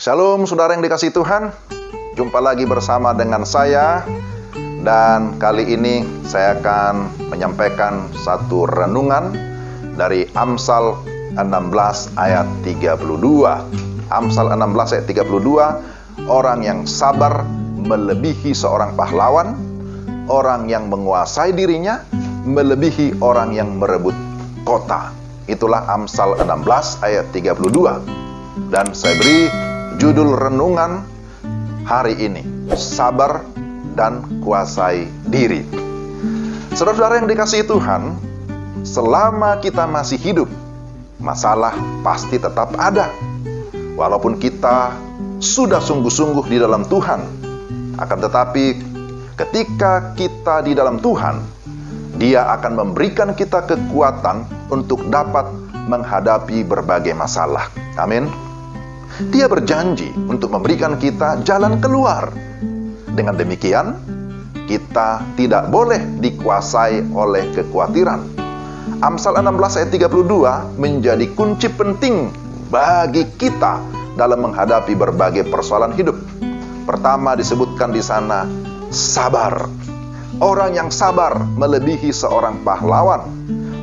Shalom saudara yang dikasihi Tuhan. Jumpa lagi bersama dengan saya. Dan kali ini saya akan menyampaikan satu renungan dari Amsal 16 ayat 32. Amsal 16 ayat 32. Orang yang sabar melebihi seorang pahlawan. Orang yang menguasai dirinya melebihi orang yang merebut kota. Itulah Amsal 16 ayat 32. Dan saya beri judul renungan hari ini, sabar dan kuasai diri. Saudara-saudara yang dikasihi Tuhan, selama kita masih hidup, masalah pasti tetap ada. Walaupun kita sudah sungguh-sungguh di dalam Tuhan, akan tetapi ketika kita di dalam Tuhan, Dia akan memberikan kita kekuatan untuk dapat menghadapi berbagai masalah. Amin. Dia berjanji untuk memberikan kita jalan keluar. Dengan demikian, kita tidak boleh dikuasai oleh kekhawatiran. Amsal 16 ayat 32 menjadi kunci penting bagi kita dalam menghadapi berbagai persoalan hidup. Pertama disebutkan di sana, sabar. Orang yang sabar melebihi seorang pahlawan.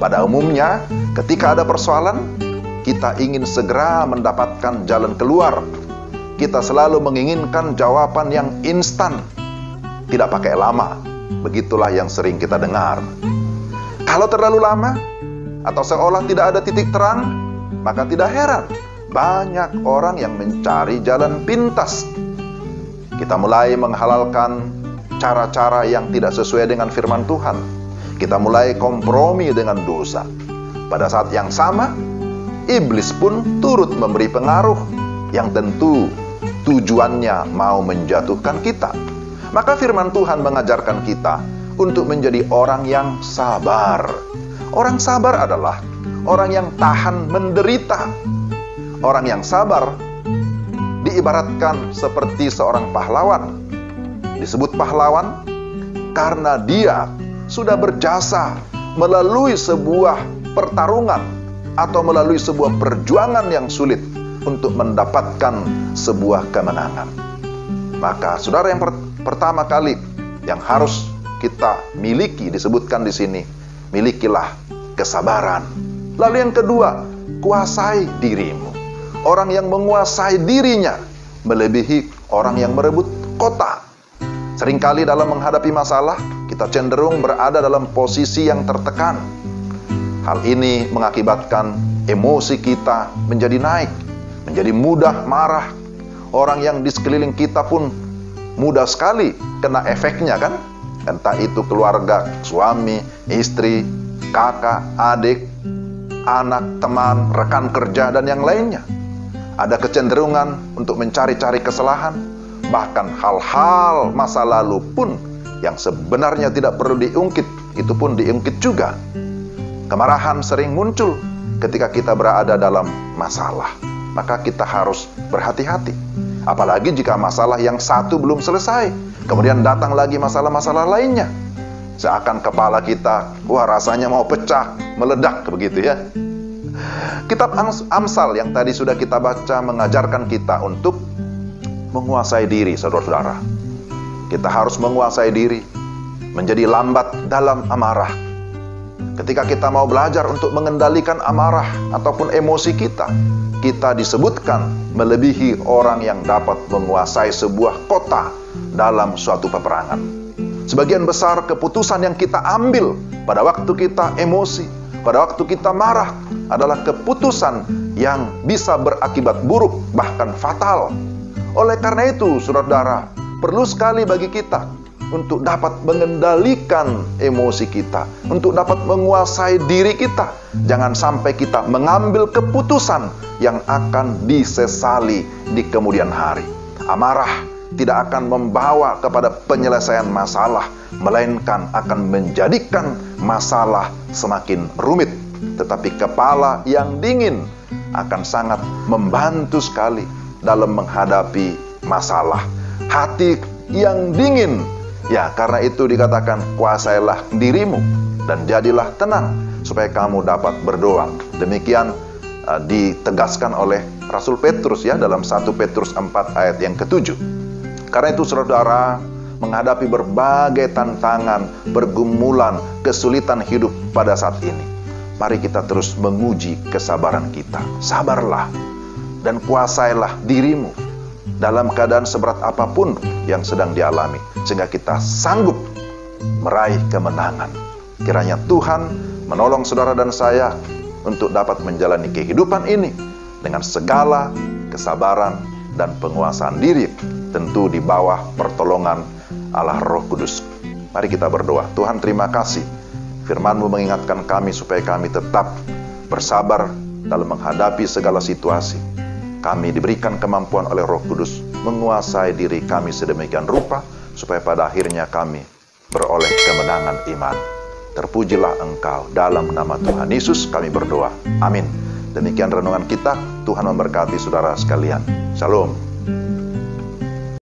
Pada umumnya, ketika ada persoalan, kita ingin segera mendapatkan jalan keluar. Kita selalu menginginkan jawaban yang instan, tidak pakai lama. Begitulah yang sering kita dengar. Kalau terlalu lama, atau seolah tidak ada titik terang, maka tidak heran banyak orang yang mencari jalan pintas. Kita mulai menghalalkan cara-cara yang tidak sesuai dengan firman Tuhan. Kita mulai kompromi dengan dosa. Pada saat yang sama, iblis pun turut memberi pengaruh yang tentu tujuannya mau menjatuhkan kita. Maka firman Tuhan mengajarkan kita untuk menjadi orang yang sabar. Orang sabar adalah orang yang tahan menderita. Orang yang sabar diibaratkan seperti seorang pahlawan. Disebut pahlawan karena dia sudah berjasa melalui sebuah pertarungan atau melalui sebuah perjuangan yang sulit untuk mendapatkan sebuah kemenangan. Maka saudara, yang pertama kali yang harus kita miliki disebutkan di sini, milikilah kesabaran. Lalu yang kedua, kuasai dirimu. Orang yang menguasai dirinya melebihi orang yang merebut kota. Seringkali dalam menghadapi masalah, kita cenderung berada dalam posisi yang tertekan. Hal ini mengakibatkan emosi kita menjadi naik, menjadi mudah marah. Orang yang di sekeliling kita pun mudah sekali kena efeknya kan? Entah itu keluarga, suami, istri, kakak, adik, anak, teman, rekan kerja, dan yang lainnya. Ada kecenderungan untuk mencari-cari kesalahan, bahkan hal-hal masa lalu pun yang sebenarnya tidak perlu diungkit, itu pun diungkit juga. Kemarahan sering muncul ketika kita berada dalam masalah. Maka kita harus berhati-hati. Apalagi jika masalah yang satu belum selesai, kemudian datang lagi masalah-masalah lainnya. Seakan kepala kita, wah rasanya mau pecah, meledak begitu ya. Kitab Amsal yang tadi sudah kita baca mengajarkan kita untuk menguasai diri, saudara-saudara. Kita harus menguasai diri, menjadi lambat dalam amarah. Ketika kita mau belajar untuk mengendalikan amarah ataupun emosi kita, kita disebutkan melebihi orang yang dapat menguasai sebuah kota dalam suatu peperangan. Sebagian besar keputusan yang kita ambil pada waktu kita emosi, pada waktu kita marah, adalah keputusan yang bisa berakibat buruk, bahkan fatal. Oleh karena itu, saudara-saudara, perlu sekali bagi kita untuk dapat mengendalikan emosi kita, untuk dapat menguasai diri kita. Jangan sampai kita mengambil keputusan yang akan disesali di kemudian hari. Amarah tidak akan membawa kepada penyelesaian masalah, melainkan akan menjadikan masalah semakin rumit. Tetapi kepala yang dingin akan sangat membantu sekali dalam menghadapi masalah. Hati yang dingin, ya karena itu dikatakan kuasailah dirimu dan jadilah tenang supaya kamu dapat berdoa. Demikian ditegaskan oleh Rasul Petrus ya dalam 1 Petrus 4 ayat yang ke-7. Karena itu saudara, menghadapi berbagai tantangan, pergumulan, kesulitan hidup pada saat ini, mari kita terus menguji kesabaran kita. Sabarlah dan kuasailah dirimu dalam keadaan seberat apapun yang sedang dialami, sehingga kita sanggup meraih kemenangan. Kiranya Tuhan menolong saudara dan saya untuk dapat menjalani kehidupan ini dengan segala kesabaran dan penguasaan diri, tentu di bawah pertolongan Allah Roh Kudus. Mari kita berdoa. Tuhan, terima kasih firman-Mu mengingatkan kami supaya kami tetap bersabar dalam menghadapi segala situasi. Kami diberikan kemampuan oleh Roh Kudus menguasai diri kami sedemikian rupa supaya pada akhirnya kami beroleh kemenangan iman. Terpujilah Engkau. Dalam nama Tuhan Yesus kami berdoa. Amin. Demikian renungan kita. Tuhan memberkati saudara sekalian. Shalom.